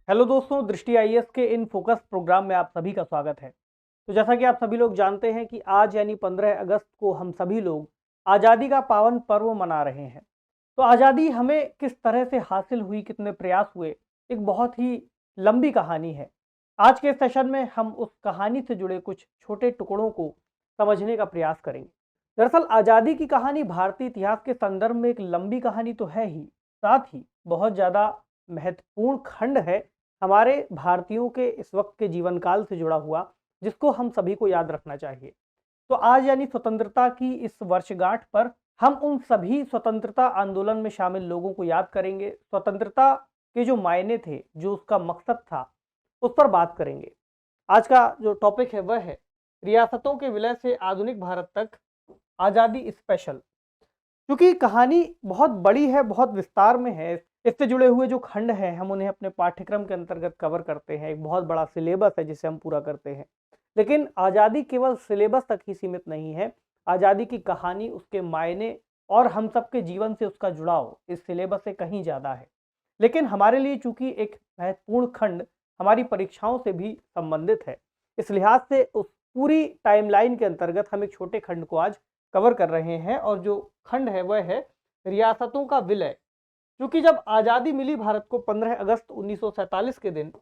Hello दोस्तों, दृष्टि IAS के इन फोकस प्रोग्राम में आप सभी का स्वागत है। तो जैसा कि आप सभी लोग जानते हैं कि आज यानी 15 अगस्त को हम सभी लोग आज़ादी का पावन पर्व मना रहे हैं। तो आज़ादी हमें किस तरह से हासिल हुई, कितने प्रयास हुए, एक बहुत ही लंबी कहानी है। आज के सेशन में हम उस कहानी से जुड़े कुछ छोटे टुकड़ों को समझने का प्रयास करेंगे। दरअसल आज़ादी की कहानी भारतीय इतिहास के संदर्भ में एक लंबी कहानी तो है ही, साथ ही बहुत ज़्यादा महत्वपूर्ण खंड है हमारे भारतीयों के इस वक्त के जीवन काल से जुड़ा हुआ, जिसको हम सभी को याद रखना चाहिए। तो आज यानी स्वतंत्रता की इस वर्षगांठ पर हम उन सभी स्वतंत्रता आंदोलन में शामिल लोगों को याद करेंगे, स्वतंत्रता के जो मायने थे, जो उसका मकसद था, उस पर बात करेंगे। आज का जो टॉपिक है वह है रियासतों के विलय से आधुनिक भारत तक आज़ादी स्पेशल। क्योंकि कहानी बहुत बड़ी है, बहुत विस्तार में है, इससे जुड़े हुए जो खंड हैं हम उन्हें अपने पाठ्यक्रम के अंतर्गत कवर करते हैं। एक बहुत बड़ा सिलेबस है जिसे हम पूरा करते हैं। लेकिन आज़ादी केवल सिलेबस तक ही सीमित नहीं है। आज़ादी की कहानी, उसके मायने और हम सबके जीवन से उसका जुड़ाव इस सिलेबस से कहीं ज़्यादा है। लेकिन हमारे लिए चूंकि एक महत्वपूर्ण खंड हमारी परीक्षाओं से भी संबंधित है, इस लिहाज से उस पूरी टाइमलाइन के अंतर्गत हम एक छोटे खंड को आज कवर कर रहे हैं। और जो खंड है वह है रियासतों का विलय। क्योंकि जब आज़ादी मिली भारत को 15 अगस्त 1947 के दिन,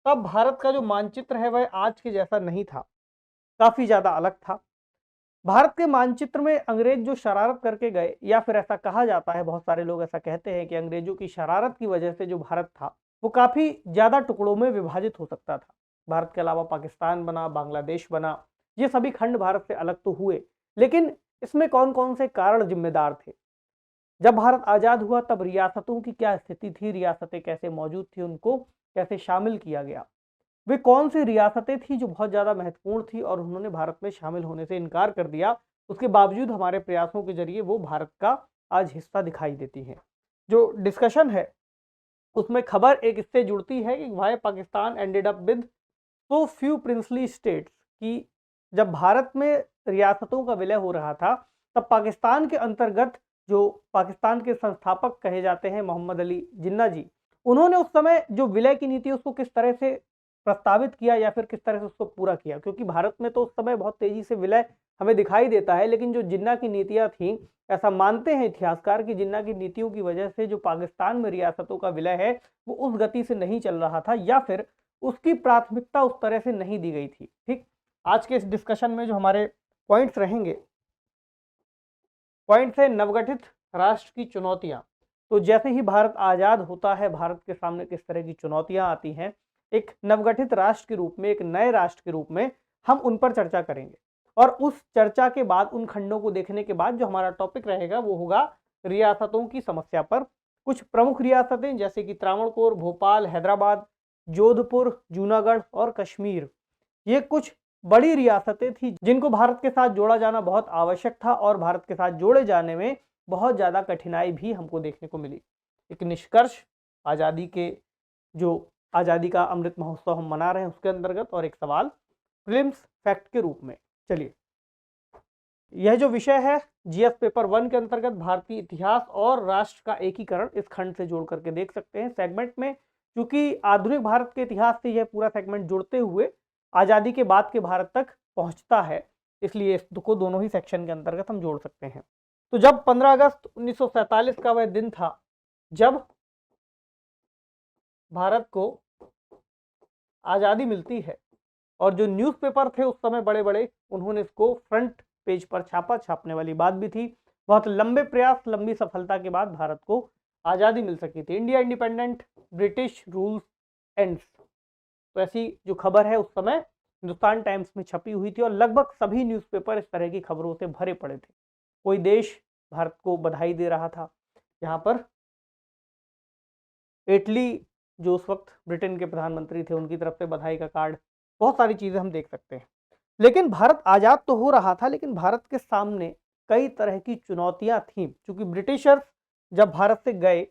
तब भारत का जो मानचित्र है वह आज के जैसा नहीं था, काफी ज्यादा अलग था। भारत के मानचित्र में अंग्रेज जो शरारत करके गए, या फिर ऐसा कहा जाता है, बहुत सारे लोग ऐसा कहते हैं कि अंग्रेजों की शरारत की वजह से जो भारत था वो काफी ज्यादा टुकड़ों में विभाजित हो सकता था। भारत के अलावा पाकिस्तान बना, बांग्लादेश बना, ये सभी खंड भारत से अलग तो हुए, लेकिन इसमें कौन कौन से कारण जिम्मेदार थे? जब भारत आजाद हुआ तब रियासतों की क्या स्थिति थी, रियासतें कैसे मौजूद थी, उनको कैसे शामिल किया गया, वे कौन सी रियासतें थी जो बहुत ज़्यादा महत्वपूर्ण थी और उन्होंने भारत में शामिल होने से इनकार कर दिया, उसके बावजूद हमारे प्रयासों के जरिए वो भारत का आज हिस्सा दिखाई देती हैं। जो डिस्कशन है उसमें खबर एक इससे जुड़ती है कि why Pakistan ended up with so few princely states, कि जब भारत में रियासतों का विलय हो रहा था तब पाकिस्तान के अंतर्गत जो पाकिस्तान के संस्थापक कहे जाते हैं मोहम्मद अली जिन्ना जी, उन्होंने उस समय जो विलय की नीति उसको किस तरह से प्रस्तावित किया या फिर किस तरह से उसको पूरा किया। क्योंकि भारत में तो उस समय बहुत तेजी से विलय हमें दिखाई देता है, लेकिन जो जिन्ना की नीतियां थी, ऐसा मानते हैं इतिहासकार कि जिन्ना की नीतियों की वजह से जो पाकिस्तान में रियासतों का विलय है वो उस गति से नहीं चल रहा था, या फिर उसकी प्राथमिकता उस तरह से नहीं दी गई थी। ठीक, आज के इस डिस्कशन में जो हमारे पॉइंट्स रहेंगे, पॉइंट्स है नवगठित राष्ट्र की चुनौतियां। तो जैसे ही भारत आजाद होता है, भारत के सामने किस तरह की चुनौतियां आती हैं, एक नवगठित राष्ट्र के रूप में, एक नए राष्ट्र के रूप में हम उन पर चर्चा करेंगे। और उस चर्चा के बाद, उन खंडों को देखने के बाद जो हमारा टॉपिक रहेगा वो होगा रियासतों की समस्या पर। कुछ प्रमुख रियासतें जैसे कि त्रावणकोर, भोपाल, हैदराबाद, जोधपुर, जूनागढ़ और कश्मीर, ये कुछ बड़ी रियासतें थी जिनको भारत के साथ जोड़ा जाना बहुत आवश्यक था, और भारत के साथ जोड़े जाने में बहुत ज़्यादा कठिनाई भी हमको देखने को मिली। एक निष्कर्ष आज़ादी के, जो आज़ादी का अमृत महोत्सव हम मना रहे हैं उसके अंतर्गत, और एक सवाल प्रीलिम्स फैक्ट के रूप में। चलिए, यह जो विषय है जीएस पेपर 1 के अंतर्गत भारतीय इतिहास और राष्ट्र का एकीकरण, इस खंड से जोड़ करके देख सकते हैं सेगमेंट में। क्योंकि आधुनिक भारत के इतिहास से यह पूरा सेगमेंट जुड़ते हुए आज़ादी के बाद के भारत तक पहुंचता है, इसलिए इसको दोनों ही सेक्शन के अंतर्गत हम जोड़ सकते हैं। तो जब 15 अगस्त 1947 का वह दिन था जब भारत को आज़ादी मिलती है, और जो न्यूज़पेपर थे उस समय बड़े बड़े, उन्होंने इसको फ्रंट पेज पर छापा, छापने वाली बात भी थी। बहुत लंबे प्रयास, लंबी सफलता के बाद भारत को आज़ादी मिल सकी थी। India independent, British rules ends, तो ऐसी जो खबर है उस समय हिंदुस्तान टाइम्स में छपी हुई थी, और लगभग सभी न्यूज़पेपर इस तरह की खबरों से भरे पड़े थे। कोई देश भारत को बधाई दे रहा था, यहाँ पर इटली जो उस वक्त ब्रिटेन के प्रधानमंत्री थे उनकी तरफ से बधाई का कार्ड, बहुत सारी चीजें हम देख सकते हैं। लेकिन भारत आजाद तो हो रहा था, लेकिन भारत के सामने कई तरह की चुनौतियां थीं। क्योंकि ब्रिटिशर्स जब भारत से गए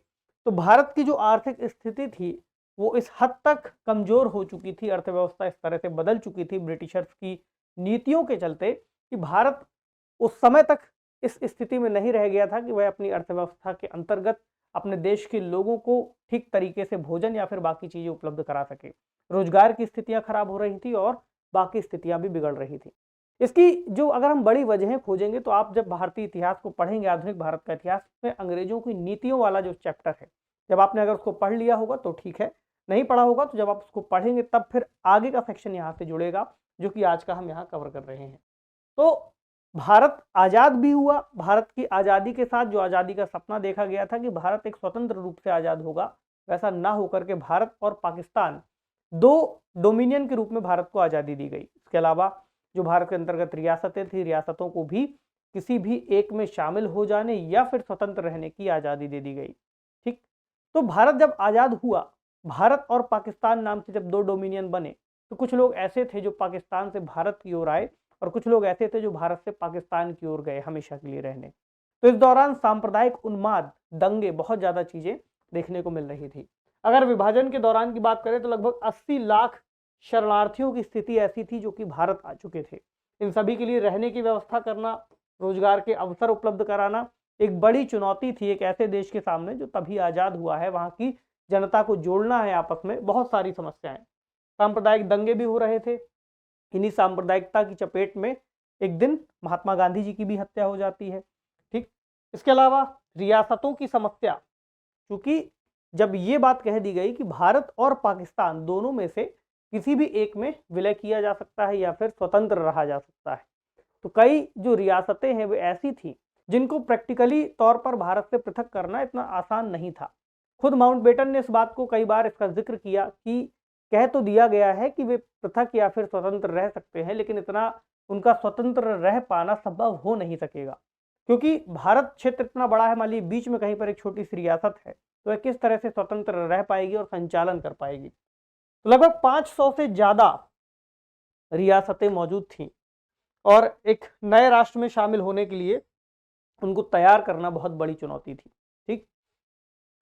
तो भारत की जो आर्थिक स्थिति थी वो इस हद तक कमजोर हो चुकी थी, अर्थव्यवस्था इस तरह से बदल चुकी थी ब्रिटिशर्स की नीतियों के चलते, कि भारत उस समय तक इस स्थिति में नहीं रह गया था कि वह अपनी अर्थव्यवस्था के अंतर्गत अपने देश के लोगों को ठीक तरीके से भोजन या फिर बाकी चीज़ें उपलब्ध करा सके। रोजगार की स्थितियां खराब हो रही थी और बाकी स्थितियां भी बिगड़ रही थी। इसकी जो अगर हम बड़ी वजहें खोजेंगे तो आप जब भारतीय इतिहास को पढ़ेंगे, आधुनिक भारत का इतिहास में अंग्रेजों की नीतियों वाला जो चैप्टर है, जब आपने अगर उसको पढ़ लिया होगा तो ठीक है, नहीं पढ़ा होगा तो जब आप उसको पढ़ेंगे तब फिर आगे का सेक्शन यहाँ से जुड़ेगा, जो कि आज का हम यहाँ कवर कर रहे हैं। तो भारत आज़ाद भी हुआ। भारत की आज़ादी के साथ जो आज़ादी का सपना देखा गया था कि भारत एक स्वतंत्र रूप से आज़ाद होगा, वैसा ना होकर के भारत और पाकिस्तान दो डोमिनियन के रूप में भारत को आज़ादी दी गई। इसके अलावा जो भारत के अंतर्गत रियासतें थी, रियासतों को भी किसी भी एक में शामिल हो जाने या फिर स्वतंत्र रहने की आज़ादी दे दी गई। ठीक, तो भारत जब आज़ाद हुआ, भारत और पाकिस्तान नाम से जब दो डोमिनियन बने, तो कुछ लोग ऐसे थे जो पाकिस्तान से भारत की ओर आए और कुछ लोग ऐसे थे जो भारत से पाकिस्तान की ओर गए हमेशा के लिए रहने। तो इस दौरान सांप्रदायिक उन्माद, दंगे, बहुत ज्यादा चीजें देखने को मिल रही थी। अगर विभाजन के दौरान की बात करें तो लगभग 80 लाख शरणार्थियों की स्थिति ऐसी थी जो कि भारत आ चुके थे। इन सभी के लिए रहने की व्यवस्था करना, रोजगार के अवसर उपलब्ध कराना एक बड़ी चुनौती थी एक ऐसे देश के सामने जो तभी आजाद हुआ है। वहां की जनता को जोड़ना है आपस में, बहुत सारी समस्याएं, सांप्रदायिक दंगे भी हो रहे थे। इन्हीं सांप्रदायिकता की चपेट में एक दिन महात्मा गांधी जी की भी हत्या हो जाती है। ठीक, इसके अलावा रियासतों की समस्या, क्योंकि जब ये बात कह दी गई कि भारत और पाकिस्तान दोनों में से किसी भी एक में विलय किया जा सकता है या फिर स्वतंत्र रहा जा सकता है, तो कई जो रियासतें हैं वो ऐसी थी जिनको प्रैक्टिकली तौर पर भारत से पृथक करना इतना आसान नहीं था। खुद माउंटबेटन ने इस बात को कई बार इसका जिक्र किया कि कह तो दिया गया है कि वे पृथक या फिर स्वतंत्र रह सकते हैं, लेकिन इतना उनका स्वतंत्र रह पाना संभव हो नहीं सकेगा, क्योंकि भारत क्षेत्र इतना बड़ा है। मान लीजिए बीच में कहीं पर एक छोटी सी रियासत है, तो वह किस तरह से स्वतंत्र रह पाएगी और संचालन कर पाएगी। तो लगभग 500 से ज्यादा रियासतें मौजूद थीं और एक नए राष्ट्र में शामिल होने के लिए उनको तैयार करना बहुत बड़ी चुनौती थी। ठीक,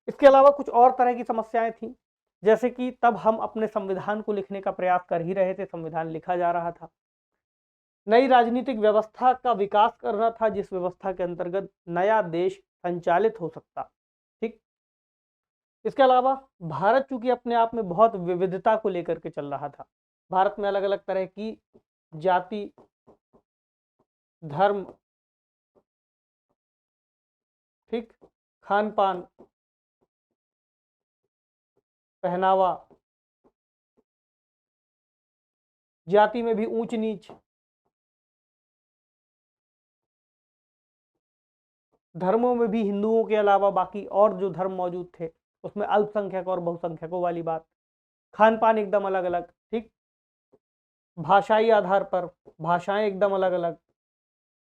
इसके अलावा कुछ और तरह की समस्याएं थी, जैसे कि तब हम अपने संविधान को लिखने का प्रयास कर ही रहे थे, संविधान लिखा जा रहा था। नई राजनीतिक व्यवस्था का विकास करना था जिस व्यवस्था के अंतर्गत नया देश संचालित हो सकता। ठीक, इसके अलावा भारत चूंकि अपने आप में बहुत विविधता को लेकर के चल रहा था, भारत में अलग अलग तरह की जाति, धर्म, ठीक, खान पान, पहनावा, जाति में भी ऊंच नीच, धर्मों में भी हिंदुओं के अलावा बाकी और जो धर्म मौजूद थे उसमें अल्पसंख्यक और बहुसंख्यकों वाली बात, खान पान एकदम अलग अलग। ठीक, भाषाई आधार पर भाषाएं एकदम अलग अलग।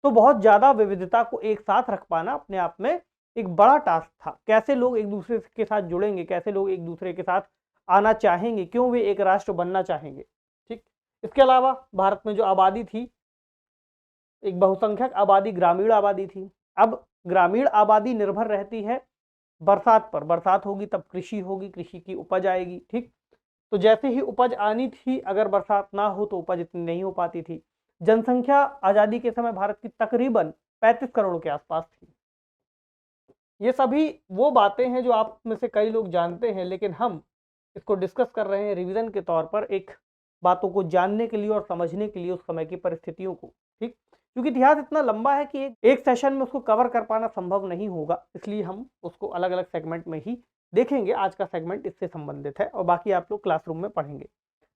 तो बहुत ज्यादा विविधता को एक साथ रख पाना अपने आप में एक बड़ा टास्क था। कैसे लोग एक दूसरे के साथ जुड़ेंगे, कैसे लोग एक दूसरे के साथ आना चाहेंगे, क्यों वे एक राष्ट्र बनना चाहेंगे। ठीक, इसके अलावा भारत में जो आबादी थी, एक बहुसंख्यक आबादी, ग्रामीण आबादी थी। अब ग्रामीण आबादी निर्भर रहती है बरसात पर, बरसात होगी तब कृषि होगी, कृषि की उपज आएगी। ठीक, तो जैसे ही उपज आनी थी, अगर बरसात ना हो तो उपज इतनी नहीं हो पाती थी। जनसंख्या आजादी के समय भारत की तकरीबन 35 करोड़ के आसपास थी। ये सभी वो बातें हैं जो आप में से कई लोग जानते हैं, लेकिन हम इसको डिस्कस कर रहे हैं रिवीजन के तौर पर, एक बातों को जानने के लिए और समझने के लिए उस समय की परिस्थितियों को। ठीक, क्योंकि इतिहास इतना लंबा है कि एक सेशन में उसको कवर कर पाना संभव नहीं होगा, इसलिए हम उसको अलग अलग सेगमेंट में ही देखेंगे। आज का सेगमेंट इससे संबंधित है और बाकी आप लोग क्लासरूम में पढ़ेंगे।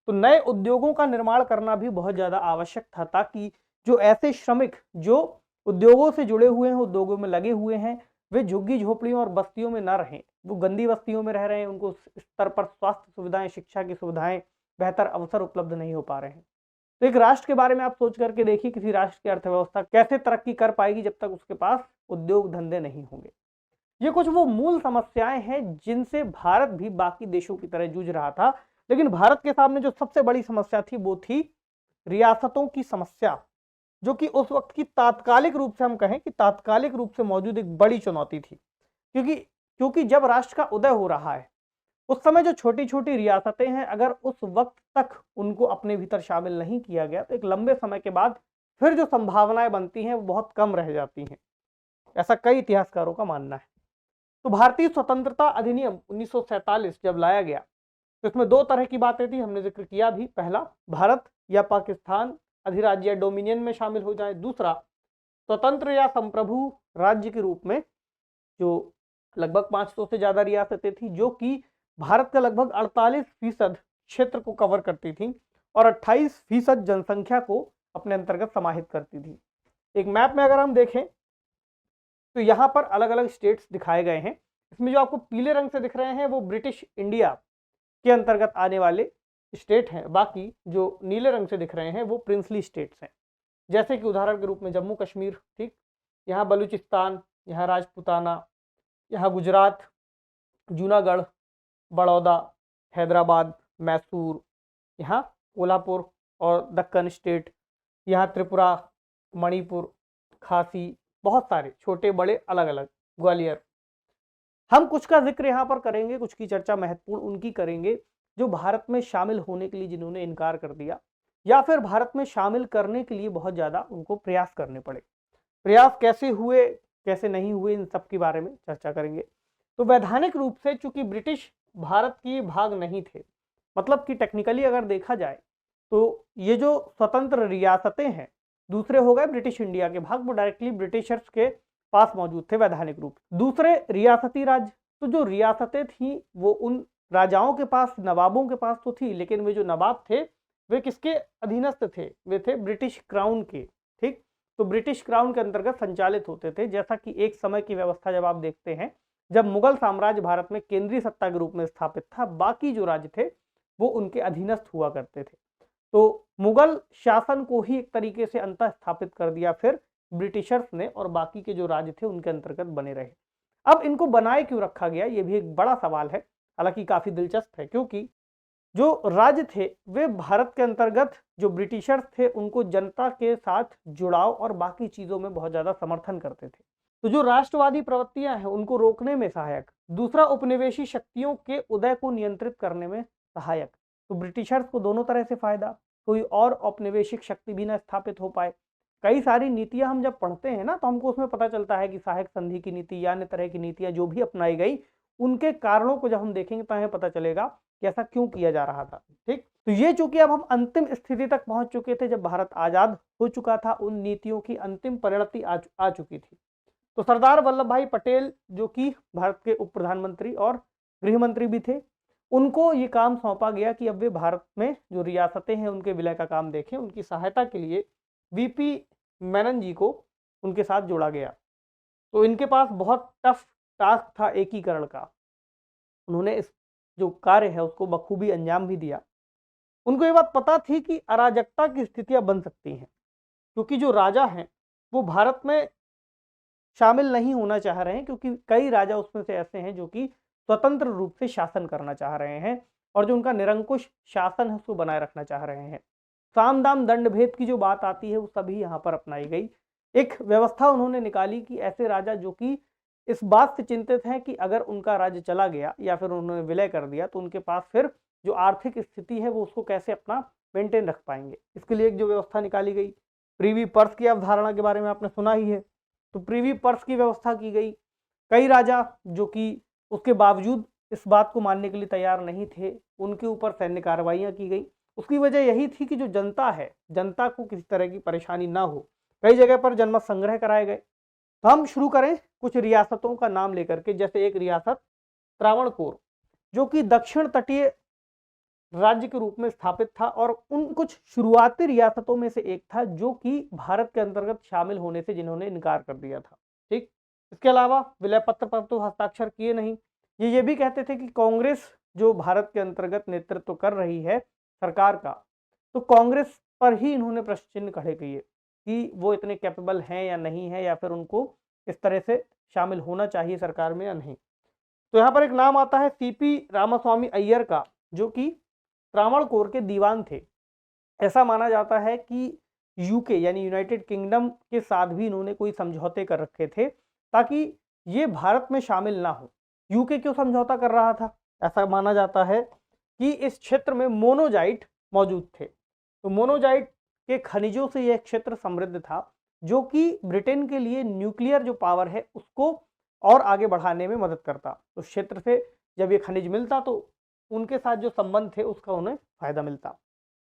तो नए उद्योगों का निर्माण करना भी बहुत ज्यादा आवश्यक था, ताकि जो ऐसे श्रमिक जो उद्योगों से जुड़े हुए हैं, उद्योगों में लगे हुए हैं, वे झुग्गी झोपड़ियों और बस्तियों में ना रहें। वो गंदी बस्तियों में रह रहे हैं, उनको स्तर पर स्वास्थ्य सुविधाएं, शिक्षा की सुविधाएं, बेहतर अवसर उपलब्ध नहीं हो पा रहे हैं। तो एक राष्ट्र के बारे में आप सोच करके देखिए, किसी राष्ट्र की अर्थव्यवस्था कैसे तरक्की कर पाएगी जब तक उसके पास उद्योग धंधे नहीं होंगे। ये कुछ वो मूल समस्याएं हैं जिनसे भारत भी बाकी देशों की तरह जूझ रहा था, लेकिन भारत के सामने जो सबसे बड़ी समस्या थी वो थी रियासतों की समस्या, जो कि उस वक्त की तात्कालिक रूप से, हम कहें कि तात्कालिक रूप से मौजूद एक बड़ी चुनौती थी। क्योंकि जब राष्ट्र का उदय हो रहा है उस समय जो छोटी छोटी रियासतें हैं, अगर उस वक्त तक उनको अपने भीतर शामिल नहीं किया गया तो एक लंबे समय के बाद फिर जो संभावनाएं बनती हैं वो बहुत कम रह जाती हैं। ऐसा कई इतिहासकारों का मानना है। तो भारतीय स्वतंत्रता अधिनियम 1947 जब लाया गया तो इसमें दो तरह की बातें थी, हमने जिक्र किया भी। पहला, भारत या पाकिस्तान अधिराज्य या डोमिनियन में शामिल हो जाए। दूसरा, स्वतंत्र या संप्रभु राज्य के रूप में, जो लगभग 500 से ज्यादा रियासतें थी, जो कि भारत का लगभग 48% क्षेत्र को कवर करती थी और 28% जनसंख्या को अपने अंतर्गत समाहित करती थी। एक मैप में अगर हम देखें तो यहाँ पर अलग अलग स्टेट्स दिखाए गए हैं। इसमें जो आपको पीले रंग से दिख रहे हैं वो ब्रिटिश इंडिया के अंतर्गत आने वाले स्टेट हैं, बाकी जो नीले रंग से दिख रहे हैं वो प्रिंसली स्टेट्स हैं। जैसे कि उदाहरण के रूप में जम्मू कश्मीर, ठीक, यहाँ बलूचिस्तान, यहाँ राजपूताना, यहाँ गुजरात, जूनागढ़, बड़ौदा, हैदराबाद, मैसूर, यहाँ कोल्हापुर और दक्कन स्टेट, यहाँ त्रिपुरा, मणिपुर, खासी, बहुत सारे छोटे बड़े अलग अलग, ग्वालियर। हम कुछ का जिक्र यहाँ पर करेंगे, कुछ की चर्चा महत्वपूर्ण उनकी करेंगे जो भारत में शामिल होने के लिए जिन्होंने इनकार कर दिया या फिर भारत में शामिल करने के लिए बहुत ज्यादा उनको प्रयास करने पड़े। प्रयास कैसे हुए, कैसे नहीं हुए, इन सब के बारे में चर्चा करेंगे। तो वैधानिक रूप से चूंकि ब्रिटिश भारत की भाग नहीं थे, मतलब कि टेक्निकली अगर देखा जाए तो ये जो स्वतंत्र रियासतें हैं, दूसरे हो गए ब्रिटिश इंडिया के भाग, वो डायरेक्टली ब्रिटिशर्स के पास मौजूद थे वैधानिक रूप। दूसरे रियासती राज्य, तो जो रियासतें थी वो उन राजाओं के पास, नवाबों के पास तो थी, लेकिन वे जो नवाब थे वे किसके अधीनस्थ थे, वे थे ब्रिटिश क्राउन के, ठीक। तो ब्रिटिश क्राउन के अंतर्गत संचालित होते थे। जैसा कि एक समय की व्यवस्था जब आप देखते हैं, जब मुगल साम्राज्य भारत में केंद्रीय सत्ता के रूप में स्थापित था, बाकी जो राज्य थे वो उनके अधीनस्थ हुआ करते थे। तो मुगल शासन को ही एक तरीके से अंतः स्थापित कर दिया फिर ब्रिटिशर्स ने, और बाकी के जो राज्य थे उनके अंतर्गत बने रहे। अब इनको बनाए क्यों रखा गया, ये भी एक बड़ा सवाल है, हालांकि काफी दिलचस्प है, क्योंकि जो राज्य थे वे भारत के अंतर्गत, जो ब्रिटिशर्स थे उनको जनता के साथ जुड़ाव और बाकी चीजों में बहुत ज्यादा समर्थन करते थे। तो जो राष्ट्रवादी प्रवृत्तियां हैं उनको रोकने में सहायक, दूसरा उपनिवेशी शक्तियों के उदय को नियंत्रित करने में सहायक। तो ब्रिटिशर्स को दोनों तरह से फायदा, कोई और औपनिवेशिक शक्ति भी ना स्थापित हो पाए। कई सारी नीतियां हम जब पढ़ते हैं ना तो हमको उसमें पता चलता है कि सहायक संधि की नीति या अन्य तरह की नीतियां जो भी अपनाई गई, उनके कारणों को जब हम देखेंगे तो हमें पता चलेगा कि ऐसा क्यों किया जा रहा था, ठीक। तो ये चूंकि अब हम अंतिम स्थिति तक पहुंच चुके थे, जब भारत आजाद हो चुका था, उन नीतियों की अंतिम परिणति आ चुकी थी। तो सरदार वल्लभ भाई पटेल, जो कि भारत के उप प्रधानमंत्री और गृह मंत्री भी थे, उनको ये काम सौंपा गया कि अब वे भारत में जो रियासतें हैं उनके विलय का काम देखें। उनकी सहायता के लिए वीपी मेनन जी को उनके साथ जोड़ा गया। तो इनके पास बहुत टफ टास्क था एकीकरण का। उन्होंने इस जो कार्य है उसको बखूबी अंजाम भी दिया। उनको ये बात पता थी कि अराजकता की स्थितियां बन सकती हैं, क्योंकि जो राजा हैं वो भारत में शामिल नहीं होना चाह रहे हैं, क्योंकि कई राजा उसमें से ऐसे हैं जो कि स्वतंत्र रूप से शासन करना चाह रहे हैं और जो उनका निरंकुश शासन है उसको बनाए रखना चाह रहे हैं। साम दाम दंड भेद की जो बात आती है वो सभी यहाँ पर अपनाई गई। एक व्यवस्था उन्होंने निकाली कि ऐसे राजा जो कि इस बात से चिंतित हैं कि अगर उनका राज्य चला गया या फिर उन्होंने विलय कर दिया तो उनके पास फिर जो आर्थिक स्थिति है वो उसको कैसे अपना मेंटेन रख पाएंगे। इसके लिए एक जो व्यवस्था निकाली गई, प्रीवी पर्स की अवधारणा के बारे में आपने सुना ही है। तो प्रीवी पर्स की व्यवस्था की गई। कई राजा जो कि उसके बावजूद इस बात को मानने के लिए तैयार नहीं थे, उनके ऊपर सैन्य कार्रवाइयां की गई। उसकी वजह यही थी कि जो जनता है, जनता को किसी तरह की परेशानी ना हो। कई जगह पर जनमत संग्रह कराए गए। तो हम शुरू करें कुछ रियासतों का नाम लेकर के। जैसे एक रियासत त्रावणकोर, जो कि दक्षिण तटीय राज्य के रूप में स्थापित था और उन कुछ शुरुआती रियासतों में से एक था जो कि भारत के अंतर्गत शामिल होने से जिन्होंने इनकार कर दिया था, ठीक। इसके अलावा विलय पत्र पर तो हस्ताक्षर किए नहीं। ये भी कहते थे कि कांग्रेस जो भारत के अंतर्गत नेतृत्व कर रही है सरकार का, तो कांग्रेस पर ही इन्होंने प्रश्न चिन्ह खड़े किए कि वो इतने कैपेबल हैं या नहीं है, या फिर उनको इस तरह से शामिल होना चाहिए सरकार में या नहीं। तो यहाँ पर एक नाम आता है सीपी रामास्वामी अय्यर का, जो कि त्रावणकोर के दीवान थे। ऐसा माना जाता है कि यूके यानी यूनाइटेड किंगडम के साथ भी इन्होंने कोई समझौते कर रखे थे ताकि ये भारत में शामिल ना हो। यूके क्यों समझौता कर रहा था? ऐसा माना जाता है कि इस क्षेत्र में मोनोजाइट मौजूद थे। तो मोनोजाइट के खनिजों से यह क्षेत्र समृद्ध था, जो कि ब्रिटेन के लिए न्यूक्लियर जो पावर है उसको और आगे बढ़ाने में मदद करता। उस क्षेत्र से जब ये खनिज मिलता तो उनके साथ जो संबंध थे उसका उन्हें फायदा मिलता।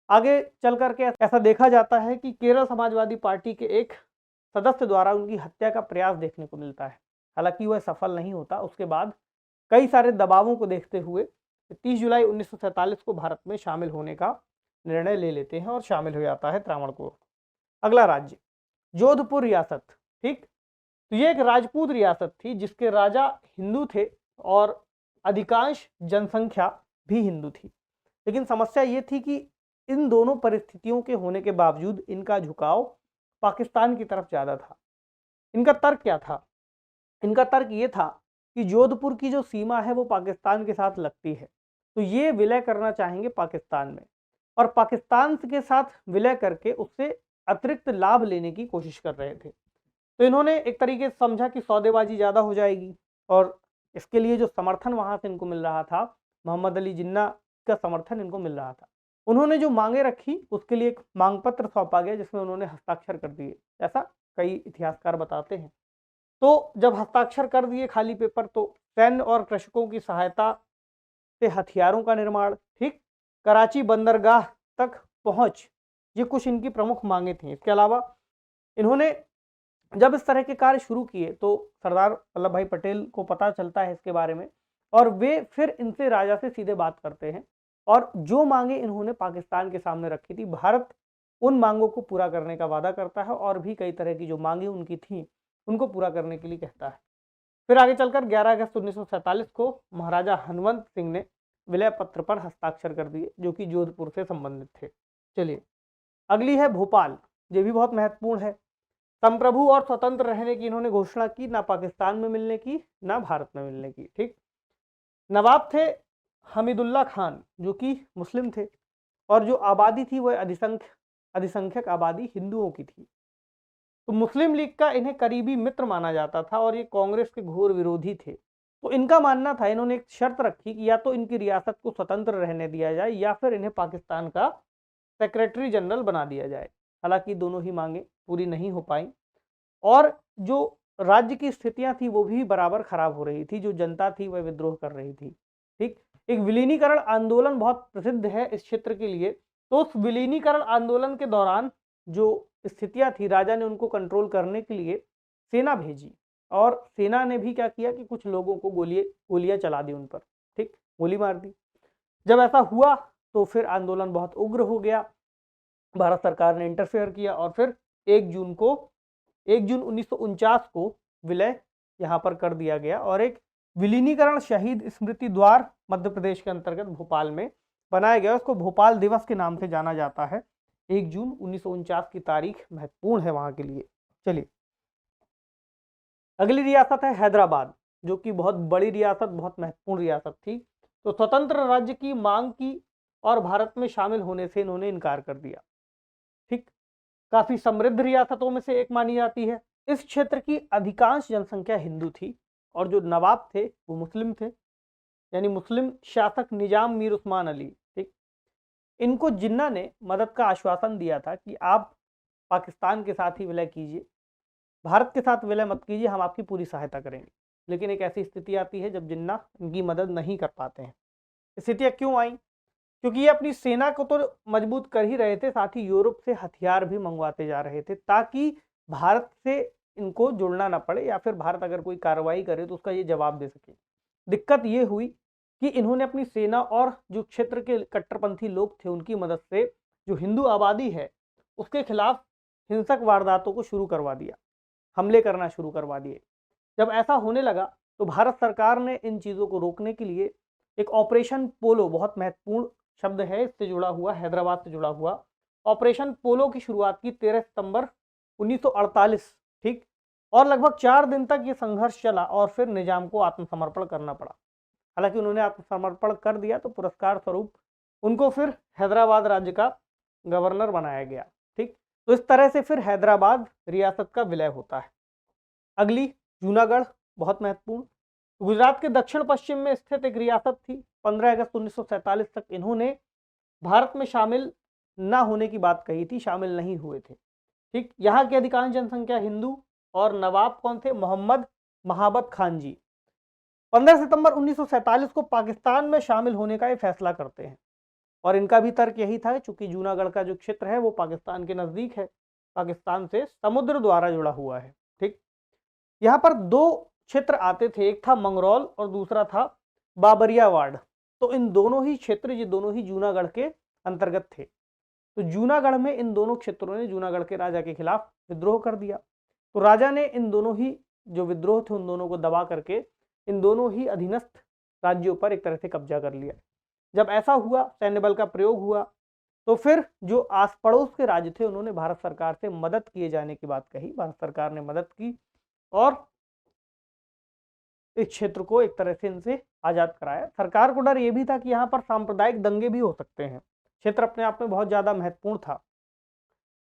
आगे चल करके ऐसा देखा जाता है कि केरल समाजवादी पार्टी के एक सदस्य द्वारा उनकी हत्या का प्रयास देखने को मिलता है। हालांकि वह सफल नहीं होता। उसके बाद कई सारे दबावों को देखते हुए 30 जुलाई 1947 को भारत में शामिल होने का निर्णय ले लेते हैं और शामिल हो जाता है त्रावणकोर। अगला राज्य जोधपुर रियासत। ठीक, तो ये एक राजपूत रियासत थी जिसके राजा हिंदू थे और अधिकांश जनसंख्या भी हिंदू थी। लेकिन समस्या ये थी कि इन दोनों परिस्थितियों के होने के बावजूद इनका झुकाव पाकिस्तान की तरफ ज़्यादा था। इनका तर्क क्या था? इनका तर्क ये था कि जोधपुर की जो सीमा है वो पाकिस्तान के साथ लगती है, तो ये विलय करना चाहेंगे पाकिस्तान में, और पाकिस्तान के साथ विलय करके उससे अतिरिक्त लाभ लेने की कोशिश कर रहे थे। तो इन्होंने एक तरीके से समझा कि सौदेबाजी ज़्यादा हो जाएगी, और इसके लिए जो समर्थन वहाँ से इनको मिल रहा था, मोहम्मद अली जिन्ना का समर्थन इनको मिल रहा था। उन्होंने जो मांगे रखी उसके लिए एक मांग पत्र सौंपा गया जिसमें उन्होंने हस्ताक्षर कर दिए, ऐसा कई इतिहासकार बताते हैं। तो जब हस्ताक्षर कर दिए खाली पेपर, तो सैन्य और कृषकों की सहायता से हथियारों का निर्माण, ठीक, कराची बंदरगाह तक पहुंच, ये कुछ इनकी प्रमुख मांगे थी। इसके अलावा इन्होंने जब इस तरह के कार्य शुरू किए तो सरदार वल्लभ भाई पटेल को पता चलता है इसके बारे में, और वे फिर इनसे राजा से सीधे बात करते हैं, और जो मांगे इन्होंने पाकिस्तान के सामने रखी थी, भारत उन मांगों को पूरा करने का वादा करता है, और भी कई तरह की जो मांगे उनकी थी उनको पूरा करने के लिए कहता है। फिर आगे चलकर 11 अगस्त 1947 को महाराजा हनुमंत सिंह ने विलय पत्र पर हस्ताक्षर कर दिए जो कि जोधपुर से संबंधित थे। चलिए अगली है भोपाल। ये भी बहुत महत्वपूर्ण है। संप्रभु और स्वतंत्र रहने की इन्होंने घोषणा की, ना पाकिस्तान में मिलने की ना भारत में मिलने की। ठीक, नवाब थे हमीदुल्ला खान जो कि मुस्लिम थे, और जो आबादी थी वह अधिसंख्यक आबादी हिंदुओं की थी। तो मुस्लिम लीग का इन्हें करीबी मित्र माना जाता था और ये कांग्रेस के घोर विरोधी थे। तो इनका मानना था, इन्होंने एक शर्त रखी कि या तो इनकी रियासत को स्वतंत्र रहने दिया जाए या फिर इन्हें पाकिस्तान का सेक्रेटरी जनरल बना दिया जाए। हालांकि दोनों ही मांगे पूरी नहीं हो पाई, और जो राज्य की स्थितियां थी वो भी बराबर खराब हो रही थी, जो जनता थी वह विद्रोह कर रही थी। ठीक, एक विलीनीकरण आंदोलन बहुत प्रसिद्ध है इस क्षेत्र के लिए। तो उस विलीनीकरण आंदोलन के दौरान जो स्थितियां थी, राजा ने उनको कंट्रोल करने के लिए सेना भेजी, और सेना ने भी क्या किया कि कुछ लोगों को गोलियां चला दी उन पर। ठीक, गोली मार दी। जब ऐसा हुआ तो फिर आंदोलन बहुत उग्र हो गया। भारत सरकार ने इंटरफेयर किया और फिर 1 जून 1949 को विलय यहाँ पर कर दिया गया, और एक विलीनीकरण शहीद स्मृति द्वार मध्य प्रदेश के अंतर्गत भोपाल में बनाया गया। उसको भोपाल दिवस के नाम से जाना जाता है। 1 जून 1949 की तारीख महत्वपूर्ण है वहां के लिए। चलिए अगली रियासत है हैदराबाद, जो कि बहुत बड़ी रियासत, बहुत महत्वपूर्ण रियासत थी। तो स्वतंत्र राज्य की मांग की और भारत में शामिल होने से इन्होंने इनकार कर दिया। ठीक, काफी समृद्ध रियासतों में से एक मानी जाती है। इस क्षेत्र की अधिकांश जनसंख्या हिंदू थी, और जो नवाब थे वो मुस्लिम थे, यानी मुस्लिम शासक निजाम मीर उस्मान अली। ठीक, इनको जिन्ना ने मदद का आश्वासन दिया था कि आप पाकिस्तान के साथ ही विलय कीजिए, भारत के साथ विलय मत कीजिए, हम आपकी पूरी सहायता करेंगे। लेकिन एक ऐसी स्थिति आती है जब जिन्ना इनकी मदद नहीं कर पाते हैं। स्थितियाँ क्यों आई? क्योंकि ये अपनी सेना को तो मजबूत कर ही रहे थे, साथ ही यूरोप से हथियार भी मंगवाते जा रहे थे ताकि भारत से इनको जुड़ना ना पड़े, या फिर भारत अगर कोई कार्रवाई करे तो उसका ये जवाब दे सके। दिक्कत ये हुई कि इन्होंने अपनी सेना और जो क्षेत्र के कट्टरपंथी लोग थे उनकी मदद से जो हिंदू आबादी है उसके खिलाफ हिंसक वारदातों को शुरू करवा दिया, हमले करना शुरू करवा दिए। जब ऐसा होने लगा तो भारत सरकार ने इन चीज़ों को रोकने के लिए एक ऑपरेशन पोलो, बहुत महत्वपूर्ण शब्द है इससे जुड़ा हुआ, हैदराबाद से जुड़ा हुआ, ऑपरेशन पोलो की शुरुआत की 13 सितंबर 1948। ठीक, और लगभग 4 दिन तक ये संघर्ष चला और फिर निजाम को आत्मसमर्पण करना पड़ा। हालांकि उन्होंने आत्मसमर्पण कर दिया तो पुरस्कार स्वरूप उनको फिर हैदराबाद राज्य का गवर्नर बनाया गया। ठीक, तो इस तरह से फिर हैदराबाद रियासत का विलय होता है। अगली जूनागढ़, बहुत महत्वपूर्ण, गुजरात के दक्षिण पश्चिम में स्थित एक रियासत थी। 15 अगस्त 1947 तक इन्होंने भारत में शामिल ना होने की बात कही थी, शामिल नहीं हुए थे। ठीक, यहाँ की अधिकांश जनसंख्या हिंदू, और नवाब कौन थे? मोहम्मद महाबत खान जी 15 सितंबर 1947 को पाकिस्तान में शामिल होने का ये फैसला करते हैं। और इनका भी तर्क यही था, चूंकि जूनागढ़ का जो क्षेत्र है वो पाकिस्तान के नजदीक है, पाकिस्तान से समुद्र द्वारा जुड़ा हुआ है। ठीक, यहाँ पर दो क्षेत्र आते थे, एक था मंगरौल और दूसरा था बाबरिया वार्ड। तो इन दोनों ही क्षेत्र, ये दोनों ही जूनागढ़ के अंतर्गत थे। तो जूनागढ़ में इन दोनों क्षेत्रों ने जूनागढ़ के राजा के खिलाफ विद्रोह कर दिया। तो राजा ने इन दोनों ही जो विद्रोह थे उन दोनों को दबा करके इन दोनों ही अधीनस्थ राज्यों पर एक तरह से कब्जा कर लिया। जब ऐसा हुआ, सैन्य बल का प्रयोग हुआ, तो फिर जो आस पड़ोस के राज्य थे उन्होंने भारत सरकार से मदद किए जाने की बात कही। भारत सरकार ने मदद की और इस क्षेत्र को एक तरह से इनसे आजाद कराया। सरकार को डर यह भी था कि यहाँ पर सांप्रदायिक दंगे भी हो सकते हैं। क्षेत्र अपने आप में बहुत ज्यादा महत्वपूर्ण था।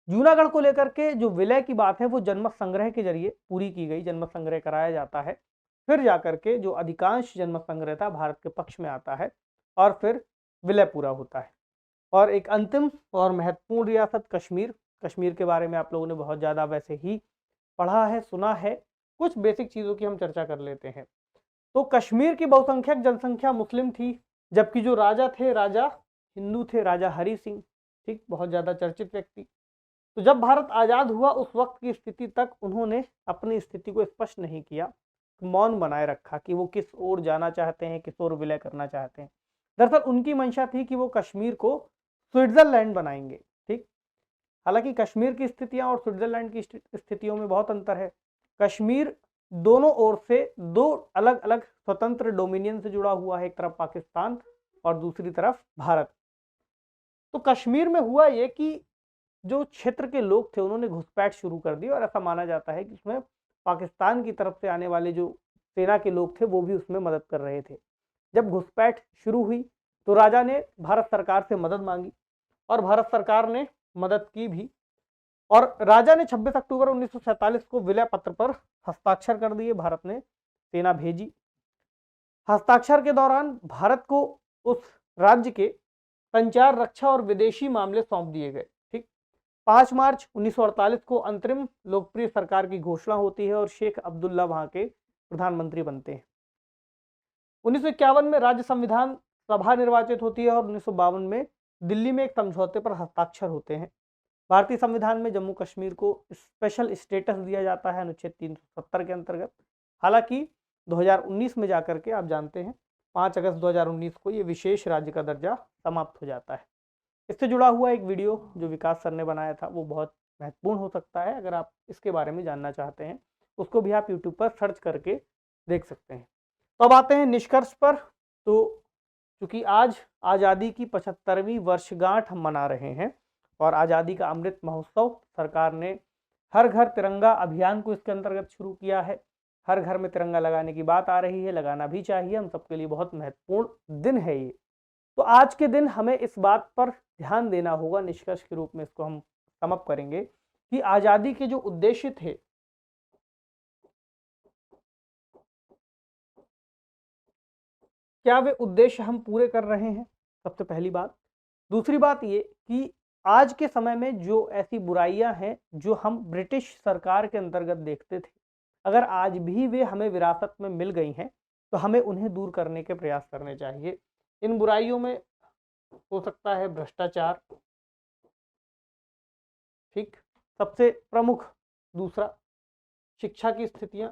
जूनागढ़ को लेकर के जो विलय की बात है वो जनमत संग्रह के जरिए पूरी की गई। जनमत संग्रह कराया जाता है, फिर जाकर के जो अधिकांश जनमत संग्रह था भारत के पक्ष में आता है और फिर विलय पूरा होता है। और एक अंतिम और महत्वपूर्ण रियासत कश्मीर। कश्मीर के बारे में आप लोगों ने बहुत ज़्यादा वैसे ही पढ़ा है, सुना है। कुछ बेसिक चीज़ों की हम चर्चा कर लेते हैं। तो कश्मीर की बहुसंख्यक जनसंख्या मुस्लिम थी, जबकि जो राजा थे, राजा हिंदू थे, राजा हरि सिंह। ठीक, बहुत ज़्यादा चर्चित व्यक्ति। तो जब भारत आज़ाद हुआ उस वक्त की स्थिति तक उन्होंने अपनी स्थिति को स्पष्ट नहीं किया, मौन बनाए रखा कि वो किस ओर जाना चाहते हैं, किस ओर विलय करना चाहते हैं। दरअसल उनकी मंशा थी कि वो कश्मीर को स्विट्जरलैंड बनाएंगे। ठीक, हालांकि कश्मीर की स्थितियां और स्विट्जरलैंड की स्थितियों में बहुत अंतर है। कश्मीर दोनों ओर से दो अलग अलग स्वतंत्र डोमिनियन से जुड़ा हुआ है, एक तरफ पाकिस्तान और दूसरी तरफ भारत। तो कश्मीर में हुआ ये कि जो क्षेत्र के लोग थे उन्होंने घुसपैठ शुरू कर दी और ऐसा माना जाता है कि उसमें पाकिस्तान की तरफ से आने वाले जो सेना के लोग थे वो भी उसमें मदद कर रहे थे। जब घुसपैठ शुरू हुई तो राजा ने भारत सरकार से मदद मांगी और भारत सरकार ने मदद की भी। और राजा ने 26 अक्टूबर 1947 को विलय पत्र पर हस्ताक्षर कर दिए। भारत ने सेना भेजी। हस्ताक्षर के दौरान भारत को उस राज्य के संचार, रक्षा और विदेशी मामले सौंप दिए गए। ठीक, 5 मार्च 1948 को अंतरिम लोकप्रिय सरकार की घोषणा होती है और शेख अब्दुल्ला वहां के प्रधानमंत्री बनते हैं। 1951 में राज्य संविधान सभा निर्वाचित होती है और 1952 में दिल्ली में एक समझौते पर हस्ताक्षर होते हैं। भारतीय संविधान में जम्मू कश्मीर को स्पेशल स्टेटस दिया जाता है अनुच्छेद 370 के अंतर्गत। हालांकि 2019 में जाकर के आप जानते हैं 5 अगस्त 2019 को ये विशेष राज्य का दर्जा समाप्त हो जाता है। इससे जुड़ा हुआ एक वीडियो जो विकास सर ने बनाया था वो बहुत महत्वपूर्ण हो सकता है। अगर आप इसके बारे में जानना चाहते हैं उसको भी आप यूट्यूब पर सर्च करके देख सकते हैं। तो अब आते हैं निष्कर्ष पर। तो चूंकि आज आज़ादी की 75वीं वर्षगांठ हम मना रहे हैं और आज़ादी का अमृत महोत्सव सरकार ने हर घर तिरंगा अभियान को इसके अंतर्गत शुरू किया है। हर घर में तिरंगा लगाने की बात आ रही है, लगाना भी चाहिए, हम सबके लिए बहुत महत्वपूर्ण दिन है ये। तो आज के दिन हमें इस बात पर ध्यान देना होगा, निष्कर्ष के रूप में इसको हम समअप करेंगे कि आज़ादी के जो उद्देश्य थे क्या वे उद्देश्य हम पूरे कर रहे हैं, सबसे पहली बात। दूसरी बात ये कि आज के समय में जो ऐसी बुराइयां हैं जो हम ब्रिटिश सरकार के अंतर्गत देखते थे, अगर आज भी वे हमें विरासत में मिल गई हैं तो हमें उन्हें दूर करने के प्रयास करने चाहिए। इन बुराइयों में हो सकता है भ्रष्टाचार, ठीक, सबसे प्रमुख। दूसरा, शिक्षा की स्थितियां।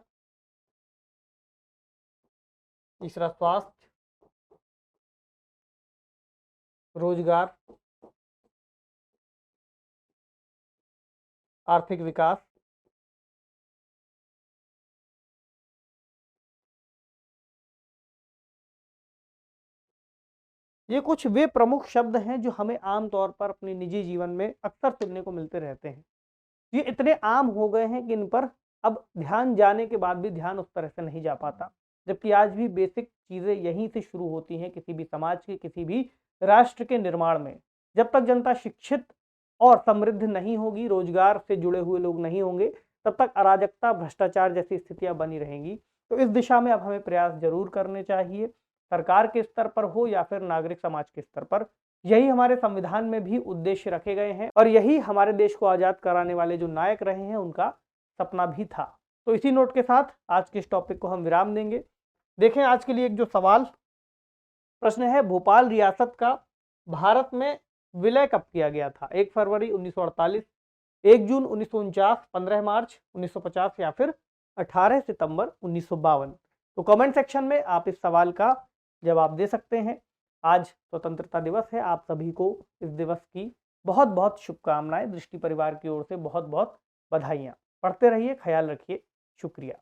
तीसरा, स्वास्थ्य, रोजगार, आर्थिक विकास, ये कुछ वे प्रमुख शब्द हैं जो हमें आमतौर पर अपने निजी जीवन में अक्सर सुनने को मिलते रहते हैं। ये इतने आम हो गए हैं कि इन पर अब ध्यान जाने के बाद भी ध्यान उस तरह से नहीं जा पाता, जबकि आज भी बेसिक चीज़ें यहीं से शुरू होती हैं किसी भी समाज के, किसी भी राष्ट्र के निर्माण में। जब तक जनता शिक्षित और समृद्ध नहीं होगी, रोजगार से जुड़े हुए लोग नहीं होंगे, तब तक अराजकता, भ्रष्टाचार जैसी स्थितियां बनी रहेंगी। तो इस दिशा में अब हमें प्रयास जरूर करने चाहिए, सरकार के स्तर पर हो या फिर नागरिक समाज के स्तर पर। यही हमारे संविधान में भी उद्देश्य रखे गए हैं और यही हमारे देश को आज़ाद कराने वाले जो नायक रहे हैं उनका सपना भी था। तो इसी नोट के साथ आज के इस टॉपिक को हम विराम देंगे। देखें आज के लिए एक जो सवाल प्रश्न है, भोपाल रियासत का भारत में विलय कब किया गया था? 1 फरवरी 1948, 1 जून 1949, 15 मार्च 1950 या फिर 18 सितंबर 1952। तो कमेंट सेक्शन में आप इस सवाल का जवाब दे सकते हैं। आज स्वतंत्रता दिवस है, आप सभी को इस दिवस की बहुत बहुत शुभकामनाएं। दृष्टि परिवार की ओर से बहुत बहुत बधाइयाँ। पढ़ते रहिए, ख्याल रखिए, शुक्रिया।